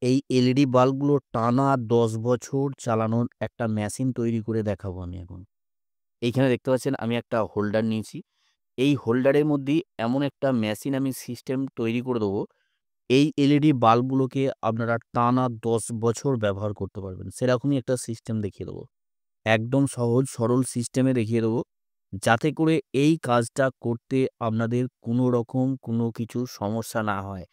এই এলইডি বাল্বগুলো টানা ১০ বছর চালানোর একটা মেশিন তৈরি করে দেখাবো আমি এখন। এইখানে দেখতে পাচ্ছেন আমি একটা হোল্ডার নিয়েছি। এই হোল্ডারের মধ্যেই এমন একটা মেশিন আমি সিস্টেম তৈরি করে দেবো, এই এলইডি বাল্বগুলোকে আপনারা টানা ১০ বছর ব্যবহার করতে পারবেন। সেরকমই একটা সিস্টেম দেখিয়ে দেবো। একদম সহজ সরল সিস্টেমে দেখিয়ে দেবো। যাতে করে এই কাজটা করতে আপনাদের কোনো রকম কোনো কিছু সমস্যা না হয়।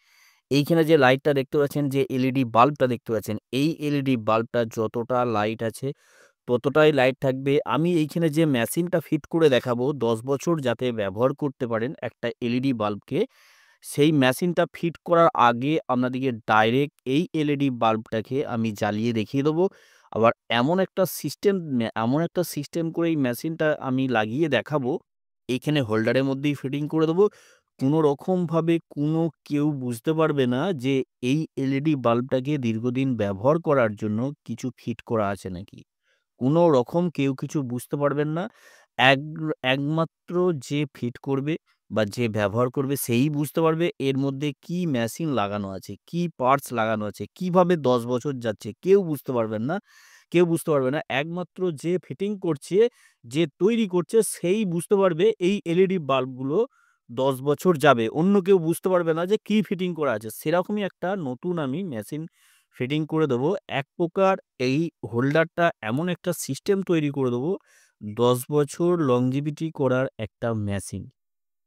এইখানে যে লাইটটা দেখতে পাচ্ছেন, যে এলইডি বাল্বটা দেখতে পাচ্ছেন, এই এলইডি বাল্বটা যতটা লাইট আছে ততটাই লাইট থাকবে। আমি এইখানে যে মেশিনটা ফিট করে দেখাবো ১০ বছর যাতে ব্যবহার করতে পারেন একটা এলইডি বাল্বকে, সেই মেশিনটা ফিট করার আগে আপনাদেরকে ডাইরেক্ট এই এলইডি বাল্বটাকে আমি জ্বালিয়ে দেখিয়ে দেবো। আবার এমন একটা সিস্টেম করে এই মেশিনটা আমি লাগিয়ে দেখাবো, এইখানে হোল্ডারের মধ্যেই ফিটিং করে দেবো। কোনো রকমভাবে কেউ বুঝতে পারবে না যে এই এলইডি বাল্বটাকে দীর্ঘদিন ব্যবহার করার জন্য কিছু ফিট করা আছে নাকি। কোনো রকম কেউ কিছু বুঝতে পারবেন না। এক একমাত্র যে ফিট করবে বা যে ব্যবহার করবে সেই বুঝতে পারবে এর মধ্যে কি মেশিন লাগানো আছে, কি পার্টস লাগানো আছে, কিভাবে ১০ বছর যাচ্ছে কেউ বুঝতে পারবেন না। কেউ বুঝতে পারবে না। একমাত্র যে ফিটিং করছে, যে তৈরি করছে সেই বুঝতে পারবে এই এলইডি বাল্বগুলো ১০ বছর যাবে। অন্য কেউ বুঝতে পারবে না যে কি ফিটিং করা আছে। সেরকমই একটা নতুন আমি মেশিন ফিটিং করে দেবো। এক প্রকার এই হোল্ডারটা এমন একটা সিস্টেম তৈরি করে দেবো, ১০ বছর longevity করার একটা মেশিন।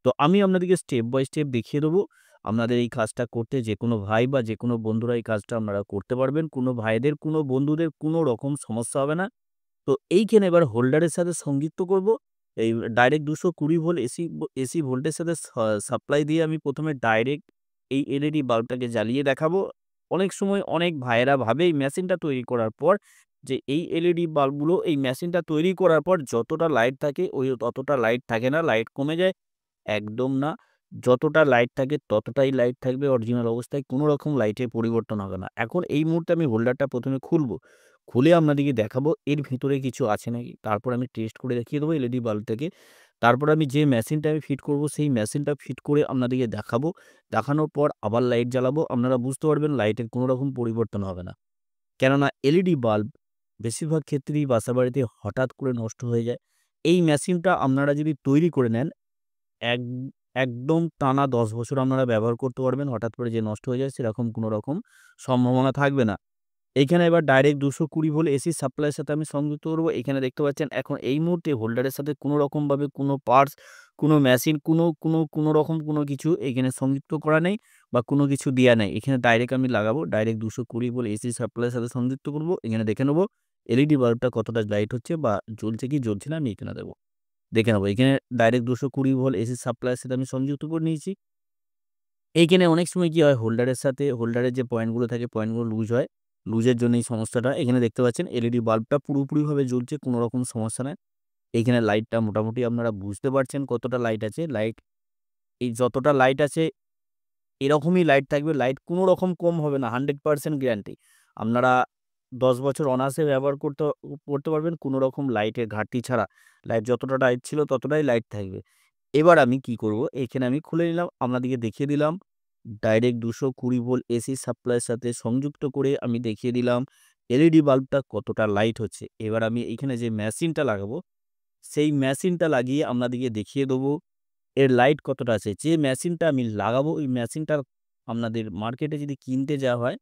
তো আমি আপনাদেরকে স্টেপ বাই স্টেপ দেখিয়ে দেবো। আপনাদের এই কাজটা করতে যেকোনো ভাই বা যেকোনো বন্ধুরা এই কাজটা আপনারা করতে পারবেন। কোনো ভাইদের, কোনো বন্ধুদের কোনো রকম সমস্যা হবে না। তো এইখানে এবার হোল্ডারের সাথে সংযুক্ত করব। এই ডাইরেক্ট ২২০ ভোল্ট এসি ভোল্টের সাথে সাপ্লাই দিয়ে আমি ১ম এ ডাইরেক্ট এই এলইডি বাল্বটাকে জ্বালিয়ে দেখাবো। অনেক সময় অনেক ভাইয়েরা ভাবে এই মেশিনটা তৈরি করার পর যে এই এলইডি বাল্বগুলো এই মেশিনটা তৈরি করার পর যতটা লাইট থাকে ততটা লাইট থাকে না, লাইট কমে যায়। একদম না। যতটা লাইট থাকে ততটাই লাইট থাকবে অরিজিনাল অবস্থায়। কোনো রকম লাইটের পরিবর্তন হবে না। এখন এই মুহূর্তে আমি হোল্ডারটা ১ম এ খুলব। খুলে আপনাদেরকে দেখাবো এর ভিতরে কিছু আছে নাকি। তারপর আমি টেস্ট করে দেখিয়ে দেবো এলইডি বাল্বটাকে। তারপর আমি যে মেশিনটা আমি ফিট করব সেই মেশিনটা ফিট করে আপনাদেরকে দেখাবো। দেখানোর পর আবার লাইট জ্বালাবো। আপনারা বুঝতে পারবেন লাইটের কোনো রকম পরিবর্তন হবে না। কেননা এলইডি বাল্ব বেশিরভাগ ক্ষেত্রেই বাসাবাড়িতে হঠাৎ করে নষ্ট হয়ে যায়। এই মেশিনটা আপনারা যদি তৈরি করে নেন, এক একদম টানা ১০ বছর আপনারা ব্যবহার করতে পারবেন। হঠাৎ করে যে নষ্ট হয়ে যায় সেরকম কোনো রকম সম্ভাবনা থাকবে না। এইখানে এবার ডাইরেক্ট ২২০ ভোল্ট এসি সাপ্লাইয়ের সাথে আমি সংযুক্ত করব। এখানে দেখতে পাচ্ছেন এখন এই মুহূর্তে হোল্ডারের সাথে কোনো রকমভাবে কোনো পার্টস, কোনো মেশিন, কোনো রকম কোনো কিছু এখানে সংযুক্ত করা নেই বা কোনো কিছু দেয়া নেই। এখানে ডাইরেক্ট আমি লাগাবো। ডাইরেক্ট ২২০ ভোল্ট এসি সাপ্লাইয়ের সাথে সংযুক্ত করব। এখানে দেখে নেব এলইডি বাল্বটা কতটা লাইট হচ্ছে বা জ্বলছে কি জ্বলছে না আমি এখানে দেব। দেখে নেব। এখানে ডাইরেক্ট ২২০ ভোল্ট এসি সাপ্লাইয়ের সাথে আমি সংযুক্ত করে নিয়েছি। এইখানে অনেক সময় কি হয়, হোল্ডারের যে পয়েন্টগুলো থাকে পয়েন্টগুলো লুজ হয়। লুজের জন্য এই সমস্যাটা। এখানে দেখতে পাচ্ছেন এলইডি বাল্বটা পুরোপুরিভাবে জ্বলছে, কোনো রকম সমস্যা নাই। এইখানে লাইটটা মোটামুটি আপনারা বুঝতে পারছেন কতটা লাইট আছে। এই যতটা লাইট আছে এরকমই লাইট থাকবে। লাইট কোনো রকম কম হবে না। 100% গ্যারান্টি। আপনারা ১০ বছর অনায়াসে ব্যবহার করতে পারবেন কোনো রকম লাইটের ঘাটতি ছাড়া। লাইট যতটা লাইট ছিল ততটাই লাইট থাকবে। এবার আমি কি করব, এখানে আমি খুলে নিলাম, আপনাদেরকে দেখিয়ে দিলাম। ডাইরেক্ট ২২০ ভোল্ট এসি সাপ্লাইয়ের সাথে সংযুক্ত করে আমি দেখিয়ে দিলাম এলইডি বাল্বটা কতটা লাইট হচ্ছে। এবার আমি এইখানে যে মেশিনটা লাগাবো, সেই মেশিনটা লাগিয়ে আপনাদেরকে দেখিয়ে দেবো এর লাইট কতটা আছে। যে মেশিনটা আমি লাগাবো ওই মেশিনটা আপনাদের মার্কেটে যদি কিনতে যাওয়া হয়,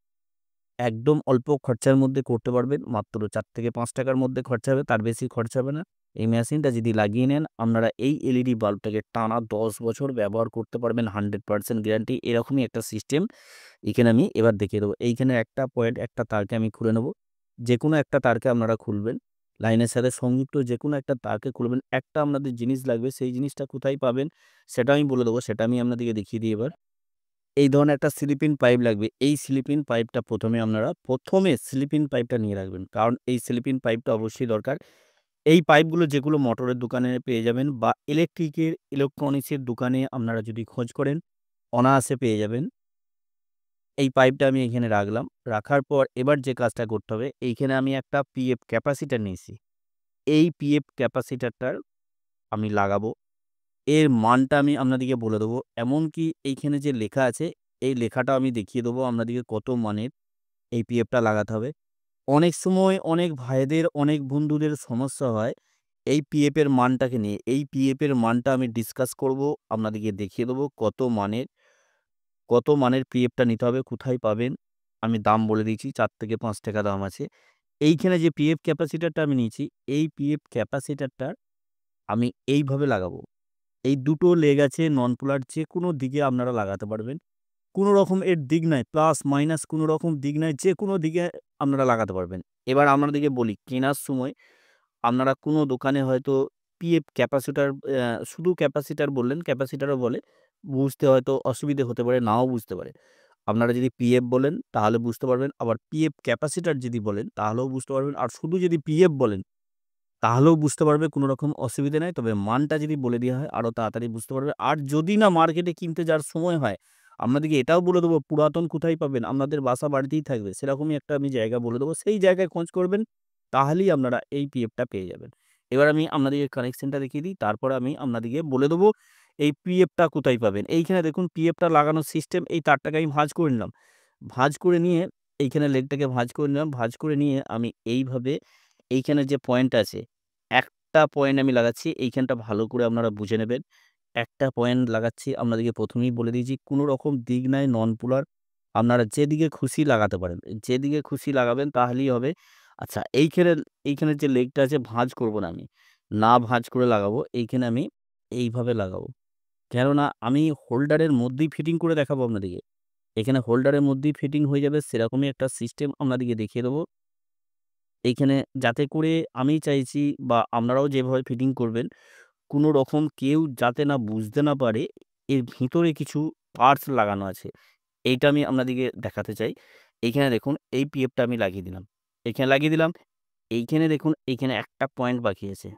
একদম অল্প খরচার মধ্যে করতে পারবেন। মাত্র ৳৪ থেকে ৳৫ র মধ্যে খরচা হবে, তার বেশি খরচা হবে না। এই মেশিনটা যদি লাগিয়ে নেন, আপনারা এই এলইডি বাল্বটাকে টানা ১০ বছর ব্যবহার করতে পারবেন। 100% গ্যারান্টি। এরকমই একটা সিস্টেম এখানে আমি এবার দেখিয়ে দেবো। এইখানে একটা পয়েন্ট, একটা তারকে আমি খুলে নেব। যেকোনো একটা তারকে আপনারা খুলবেন। লাইনের সাথে সংযুক্ত যেকোনো একটা তারকে খুলবেন। একটা আপনাদের জিনিস লাগবে, সেই জিনিসটা কোথায় পাবেন সেটা আমি বলে দেবো। সেটা আমি আপনাদেরকে দেখিয়ে দিই এবার। এই ধরনের একটা স্লিপিং পাইপ লাগবে। এই স্লিপিং পাইপটা ১ম এ স্লিপিং পাইপটা নিয়ে রাখবেন। কারণ এই স্লিপিং পাইপটা অবশ্যই দরকার। এই পাইপগুলো যেগুলো মোটরের দোকানে পেয়ে যাবেন বা ইলেকট্রনিক্সের দোকানে আপনারা যদি খোঁজ করেন অনায়াসে পেয়ে যাবেন। এই পাইপটা আমি এখানে রাখলাম। রাখার পর এবার যে কাজটা করতে হবে, এইখানে আমি একটা পিএফ ক্যাপাসিটর নিয়েছি। এই পিএফ ক্যাপাসিটরটার আমি লাগাবো। এর মানটা আমি আপনাদেরকে বলে দেবো। এমনকি এইখানে যে লেখা আছে, এই লেখাটাও আমি দেখিয়ে দেবো আপনাদেরকে কত মানের। এই পিএফটা লাগাতে হবে। অনেক সময় অনেক ভাইদের, অনেক বন্ধুদের সমস্যা হয় এই পিএফ এর মানটাকে নিয়ে। এই পিএফ এর মানটা আমি ডিসকাস করব, আপনাদেরকে দেখিয়ে দেবো কত মানের পিএফটা নিতে হবে, কোথায় পাবেন। আমি দাম বলে দিয়েছি, 4 থেকে 5 টাকা দাম আছে। এইখানে যে পিএফ ক্যাপাসিটরটা আমি নিয়েছি, এই পিএফ ক্যাপাসিটরটা আমি এইভাবে লাগাবো। এই দুটো লেগ আছে নন পোলার, যেকোনো দিকে আপনারা লাগাতে পারবেন। কোনো রকম এর দিক নাই, প্লাস মাইনাস কোনো রকম দিক নাই, যেকোনো দিকে আপনারা লাগাতে পারবেন। এবার আপনাদেরকে বলি, কেনার সময় আপনারা কোনো দোকানে হয়তো পিএফ ক্যাপাসিটর, শুধু ক্যাপাসিটর বললেন, ক্যাপাসিটরও বলে, বুঝতে হয়তো অসুবিধে হতে পারে, নাও বুঝতে পারে। আপনারা যদি পিএফ বলেন তাহলে বুঝতে পারবেন, আবার পিএফ ক্যাপাসিটর যদি বলেন তাহলেও বুঝতে পারবেন, আর শুধু যদি পিএফ বলেন তাহলেও বুঝতে পারবে, কোনো রকম অসুবিধে নাই। তবে মানটা যদি বলে দেওয়া হয় আরও তাড়াতাড়ি বুঝতে পারবে। আর যদি না মার্কেটে কিনতে যাওয়ার সময় হয়, আপনাদেরকে এটাও বলে দেবো পুরাতন কোথায় পাবেন, আপনাদের বাসা বাড়িতেই থাকবে সেরকমই একটা আমি জায়গা বলে দেবো, সেই জায়গায় খোঁজ করবেন, তাহলেই আপনারা এই পিএফটা পেয়ে যাবেন। এবার আমি আপনাদেরকে কানেকশনটা দেখিয়ে দিই, তারপরে আমি আপনাদেরকে বলে দেবো এই পিএফটা কোথায় পাবেন। এইখানে দেখুন পিএফটা লাগানোর সিস্টেম, এই তারটাকে আমি ভাঁজ করে নিলাম। ভাঁজ করে নিয়ে এইখানে লেগটাকে ভাঁজ করে নিলাম। ভাঁজ করে নিয়ে আমি এইভাবে এইখানে যে পয়েন্ট আছে, একটা পয়েন্ট আমি লাগাচ্ছি, এইখানটা ভালো করে আপনারা বুঝে নেবেন। একটা পয়েন্ট লাগাচ্ছি, আপনাদেরকে প্রথমেই বলে দিয়েছি কোনো রকম দিক নাই, নন পোলার, আপনারা যেদিকে খুশি লাগাতে পারেন, যেদিকে খুশি লাগাবেন তাহলেই হবে। আচ্ছা, এইখানে যে লেগটা আছে ভাঁজ করব না আমি, না ভাঁজ করে লাগাবো। এইখানে আমি এইভাবে লাগাবো, কেননা আমি হোল্ডারের মধ্যেই ফিটিং করে দেখাবো আপনাদেরকে। এখানে হোল্ডারের মধ্যেই ফিটিং হয়ে যাবে, সেরকমই একটা সিস্টেম আপনাদেরকে দেখিয়ে দেবো। এইখানে যাতে করে আমি চাইছি, বা আপনারাও যেভাবে ফিটিং করবেন, কোনো রকম কেউ যাতে না বুঝতে না পারে এর ভিতরে কিছু পার্টস লাগানো আছে। এইটা আমি আপনাদেরকে দেখাতে চাই। এইখানে দেখুন এই পিএফটা আমি লাগিয়ে দিলাম। এইখানে লাগিয়ে দিলাম। এইখানে দেখুন এইখানে একটা পয়েন্ট বাকি আছে।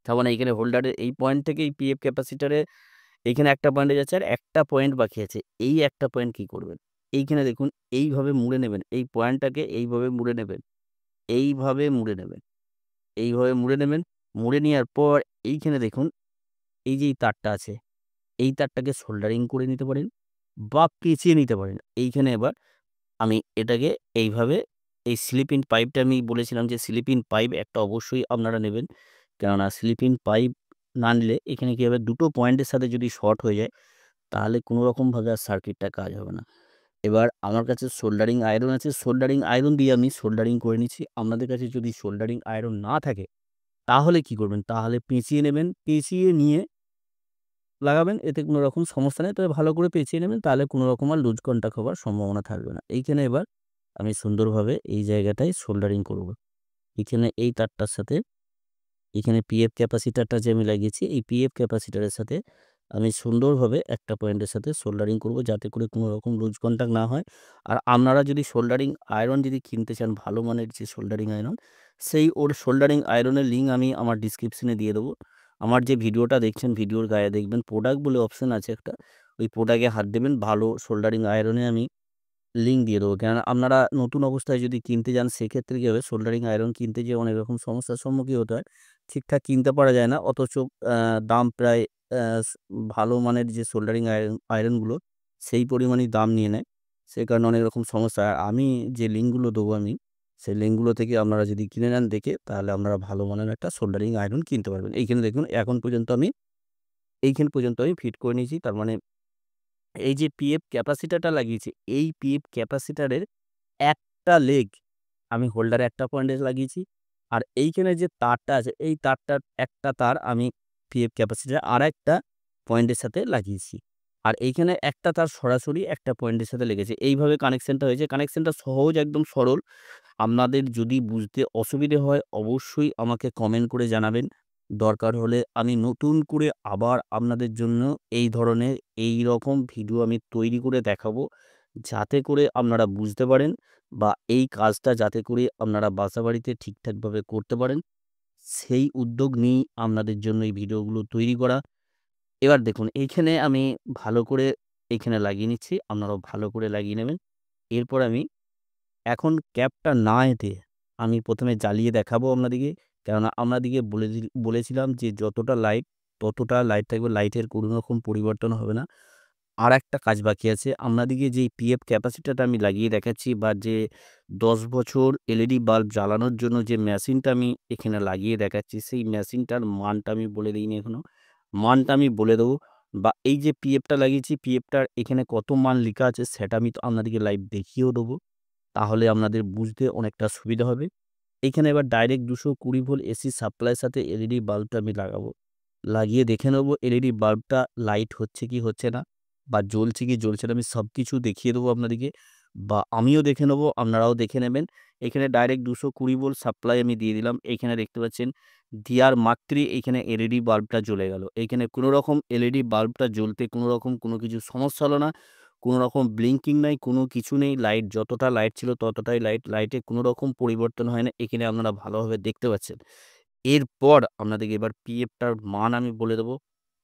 তার মানে এইখানে হোল্ডারের এই পয়েন্ট থেকে এই পিএফ ক্যাপাসিটরে এইখানে একটা পয়েন্টে যাচ্ছে, আর একটা পয়েন্ট বাকি আছে। এই একটা পয়েন্ট কি করবেন? এইখানে দেখুন এইভাবে মুড়ে নেবেন। এই পয়েন্টটাকে এইভাবে মুড়ে নেবেন। এইভাবে মুড়ে নেবেন। এইভাবে মুড়ে নেবেন। মুড়ে নেওয়ার পর এইখানে দেখুন এই যে এই তারটা আছে, এই তারটাকে সোল্ডারিং করে নিতে পারেন বা পেঁচিয়ে নিতে পারেন। এইখানে এবার আমি এটাকে এইভাবে, এই স্লিপ ইন পাইপটা আমি বলেছিলাম যে স্লিপ ইন পাইপ একটা অবশ্যই আপনারা নেবেন। কেননা স্লিপ ইন পাইপ না নিলে এখানে কি হবে, দুটো পয়েন্টের সাথে যদি শর্ট হয়ে যায় তাহলে কোনো রকমভাবে আর সার্কিটটা কাজ হবে না। এবার আমার কাছে সোল্ডারিং আয়রন আছে, সোল্ডারিং আয়রন দিয়ে আমি সোল্ডারিং করে নিচ্ছি। আপনাদের কাছে যদি সোল্ডারিং আয়রন না থাকে তাহলে কি করবেন? তাহলে পেঁচিয়ে নেবেন। পেঁচিয়ে নিয়ে লাগাবেন, এতে কোনো রকম সমস্যা নেই। তবে ভালো করে পেঁচিয়ে নেবেন, তাহলে কোনো রকম আর লুজ কন্টাক্ট হবার সম্ভাবনা থাকবে না। এইখানে এবার আমি সুন্দরভাবে এই জায়গাটায় সোল্ডারিং করব। এখানে এই তারটার সাথে এখানে পিএফ ক্যাপাসিটরটা যে আমি লাগিয়েছি, এই পিএফ ক্যাপাসিটরের সাথে আমি সুন্দরভাবে একটা পয়েন্টের সাথে সোল্ডারিং করব, যাতে করে কোনো রকম লুজ কন্টাক্ট না হয়। আর আপনারা যদি সোল্ডারিং আয়রন যদি কিনতে চান, ভালো মানের যে সোল্ডারিং আয়রন, সেই ওর সোল্ডারিং আয়রনের লিঙ্ক আমি আমার ডিসক্রিপশনে দিয়ে দেবো। আমার যে ভিডিওটা দেখছেন, ভিডিওর গায়ে দেখবেন প্রোডাক্ট বলে অপশন আছে একটা, ওই প্রোডাক্টে হাত দেবেন, ভালো সোল্ডারিং আয়রনে আমি লিঙ্ক দিয়ে দেবো। কেননা আপনারা নতুন অবস্থায় যদি কিনতে যান, সেক্ষেত্রে কী হবে, সোল্ডারিং আয়রন কিনতে যেয়ে অনেক রকম সমস্যার সম্মুখীন হতে হয়। ঠিকঠাক কিনতে পারা যায় না, অথচ দাম প্রায় আ স ভালো মানের যে সোল্ডারিং আয়রনগুলো সেই পরিমাণই দাম নিয়ে নেয়। সে কারণে অনেক রকম সমস্যা হয়। আর আমি যে লিঙ্কগুলো দেবো আমি, সেই লিঙ্কগুলো থেকে আপনারা যদি কিনে নেন দেখে, তাহলে আপনারা ভালো মানের একটা সোল্ডারিং আয়রন কিনতে পারবেন। এইখানে দেখুন এখন পর্যন্ত আমি এইখান পর্যন্ত আমি ফিট করে নিয়েছি। তার মানে এই যে পিএফ ক্যাপাসিটরটা লাগিয়েছি, এই পিএফ ক্যাপাসিটরের একটা লেগ আমি হোল্ডারে একটা পয়েন্টে লাগিয়েছি। আর এইখানে যে তারটা আছে, এই তারটার একটা তার আমি পিএফ ক্যাপাসিটরের আরেকটা পয়েন্টের সাথে লাগিয়েছি। আর এইখানে একটা তার সরাসরি একটা পয়েন্টের সাথে লেগেছে। এইভাবে কানেকশনটা হয়েছে। কানেকশনটা সহজ, একদম সরল। আপনাদের যদি বুঝতে অসুবিধে হয় অবশ্যই আমাকে কমেন্ট করে জানাবেন। দরকার হলে আমি নতুন করে আবার আপনাদের জন্য এই ধরনের এইরকম ভিডিও আমি তৈরি করে দেখাবো। যাতে করে আপনারা বুঝতে পারেন, বা এই কাজটা যাতে করে আপনারা বাসাবাড়িতে ঠিকঠাকভাবে করতে পারেন, সেই উদ্যোগ নিয়েই আপনাদের জন্য এই ভিডিওগুলো তৈরি করা। এবার দেখুন এইখানে আমি ভালো করে এইখানে লাগিয়ে নিচ্ছি। আপনারাও ভালো করে লাগিয়ে নেবেন। এরপর আমি এখন ক্যাপটা না এঁটে আমি ১ম এ জ্বালিয়ে দেখাবো আপনাদেরকে। কেননা আপনাদেরকে বলেছিলাম যে যতটা লাইট ততটা লাইট থাকবে। লাইটের কোনো রকম পরিবর্তন হবে না। আরেকটা কাজ বাকি আছে। আপনাদেরকে যেই পিএফ ক্যাপাসিটরটা আমি লাগিয়ে দেখাচ্ছি বা যে ১০ বছর এলইডি বাল্ব জ্বালানোর জন্য যে মেশিনটা আমি এখানে লাগিয়ে দেখাচ্ছি, সেই মেশিনটার মানটা আমি বলে দিইনি এখনো। মানটা আমি বলে দেবো বা এই যে পিএফটা লাগিয়েছি, পিএফটার এখানে কত মান লিখা আছে সেটা আমি তো আপনাদেরকে লাইভ দেখিয়েও দেবো। তাহলে আপনাদের বুঝতে অনেকটা সুবিধা হবে। এইখানে এবার ডাইরেক্ট ২২০ ভোল্ট এসি সাপ্লাইয়ের সাথে এলইডি বাল্বটা আমি লাগাবো। লাগিয়ে দেখে নেবো এলইডি বাল্বটা লাইট হচ্ছে কি হচ্ছে না বা জ্বলছে কি জ্বলছে না। আমি সবকিছু দেখিয়ে দেবো আপনাদেরকে বা আমিও দেখে নেবো, আপনারাও দেখে নেবেন। এখানে ডাইরেক্ট ২২০ ভোল্ট সাপ্লাই আমি দিয়ে দিলাম। এইখানে দেখতে পাচ্ছেন দেওয়ার মাত্রই এইখানে এলইডি বাল্বটা জ্বলে গেল। এইখানে কোনো রকম এলইডি বাল্বটা জ্বলতে কোনো রকম কোনো কিছু সমস্যা হলো না। কোনো রকম ব্লিঙ্কিং নাই, কোনো কিছু নেই। লাইট যতটা লাইট ছিল ততটাই লাইট। লাইটে কোনো রকম পরিবর্তন হয় না। এখানে আপনারা ভালোভাবে দেখতে পাচ্ছেন। এরপর আপনাদেরকে এবার পিএফটার মান আমি বলে দেবো।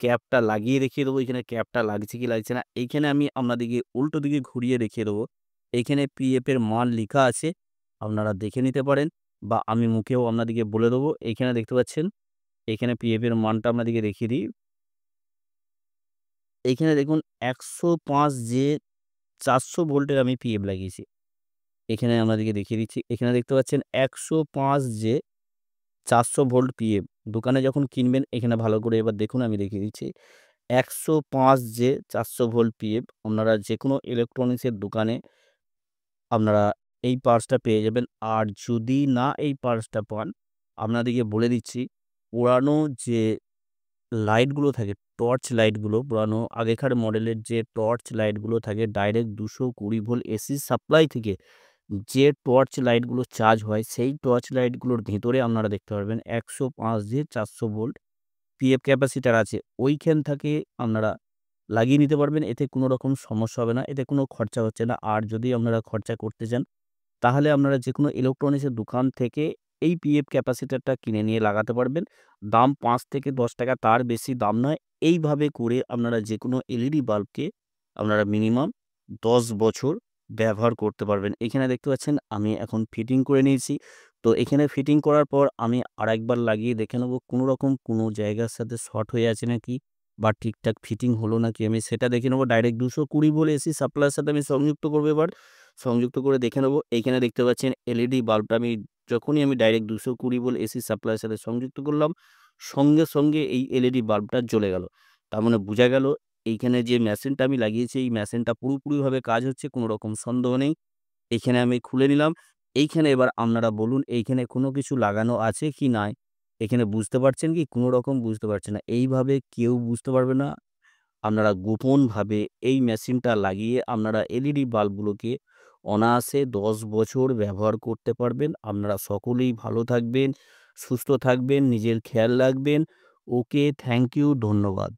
ক্যাপটা লাগিয়ে দেখিয়ে দেবো। এখানে ক্যাপটা লাগছে কি লাগছে না। এইখানে আমি আপনাদেরকে উল্টো দিকে ঘুরিয়ে দেখিয়ে দেবো। এইখানে পিএফের মান লিখা আছে। আপনারা দেখে নিতে পারেন বা আমি মুখেও আপনাদেরকে বলে দেবো। এইখানে দেখতে পাচ্ছেন, এইখানে পিএফের মানটা আপনাদেরকে দেখিয়ে দিই। এইখানে দেখুন ১০৫ যে ৪০০ ভোল্টের আমি পিএফ লাগিয়েছি। এখানে আপনাদেরকে দেখিয়ে দিচ্ছি। এখানে দেখতে পাচ্ছেন ১০৫ যে ৪০০ ভোল্ট পিএফ। দোকানে যখন কিনবেন এখানে ভালো করে এবার দেখুন আমি দেখিয়ে দিচ্ছি। ১০৫ যে ৪০০ ভোল্ট পিএফ আপনারা যেকোনো ইলেকট্রনিক্সের দোকানে আপনারা এই পার্টসটা পেয়ে যাবেন। আর যদি না এই পার্টসটা পান, আপনাদেরকে বলে দিচ্ছি পুরানো যে লাইটগুলো থাকে, টর্চ লাইটগুলো পুরানো আগেকার মডেলের যে টর্চ লাইটগুলো থাকে ডাইরেক্ট ২২০ ভোল্ট এসি সাপ্লাই থেকে যে টর্চ লাইটগুলো চার্জ হয়, সেই টর্চ লাইটগুলোর ভেতরে আপনারা দেখতে পারবেন ১০৫ যে ৪০০ ভোল্ট পিএফ ক্যাপাসিটর আছে। ওইখান থেকে আপনারা লাগিয়ে নিতে পারবেন। এতে কোনো রকম সমস্যা হবে না। এতে কোনো খরচা হচ্ছে না। আর যদি আপনারা খরচা করতে চান, তাহলে আপনারা যেকোনো ইলেকট্রনিক্সের দোকান থেকে এই পিএফ ক্যাপাসিটরটা কিনে নিয়ে লাগাতে পারবেন। দাম ৳৫ থেকে ৳১০ তার বেশি দাম নয়। এইভাবে করে আপনারা যেকোনো এলইডি বাল্বকে আপনারা মিনিমাম ১০ বছর ব্যবহার করতে পারবেন। এখানে দেখতে পাচ্ছেন আমি এখন ফিটিং করে নিয়েছি। তো এখানে ফিটিং করার পর আমি আরেকবার লাগিয়ে দেখে নেব কোনো রকম কোনো জায়গার সাথে শর্ট হয়ে আছে নাকি বা ঠিকঠাক ফিটিং হলো নাকি আমি সেটা দেখে নেব। ডাইরেক্ট ২২০ ভোল্ট এসি সাপ্লাইয়ের সাথে আমি সংযুক্ত করব এবার। সংযুক্ত করে দেখে নেব। এইখানে দেখতে পাচ্ছেন এলইডি বাল্বটা যখনই আমি ডাইরেক্ট ২২০ ভোল্ট এসি সাপ্লাইয়ের সাথে সংযুক্ত করলাম, সঙ্গে, সঙ্গে এই এলইডি বাল্বটা জ্বলে গেল। তার মানে বুঝা গেল এইখানে যে মেশিনটা আমি লাগিয়েছি এই মেশিনটা পুরোপুরিভাবে কাজ হচ্ছে, কোনো রকম সন্দেহ নেই। এইখানে আমি খুলে নিলাম। এইখানে এবার আপনারা বলুন এইখানে কোনো কিছু লাগানো আছে কি নাই? এখানে বুঝতে পারছেন কি? কোনো রকম বুঝতে পারছেন না। এইভাবে কেউ বুঝতে পারবে না। আপনারা গোপনভাবে এই মেশিনটা লাগিয়ে আপনারা এলইডি বাল্বগুলোকে অনায়াসে ১০ বছর ব্যবহার করতে পারবেন। আপনারা সকলেই ভালো থাকবেন, সুস্থ থাকবেন, নিজের খেয়াল রাখবেন। ওকে, থ্যাংক ইউ, ধন্যবাদ।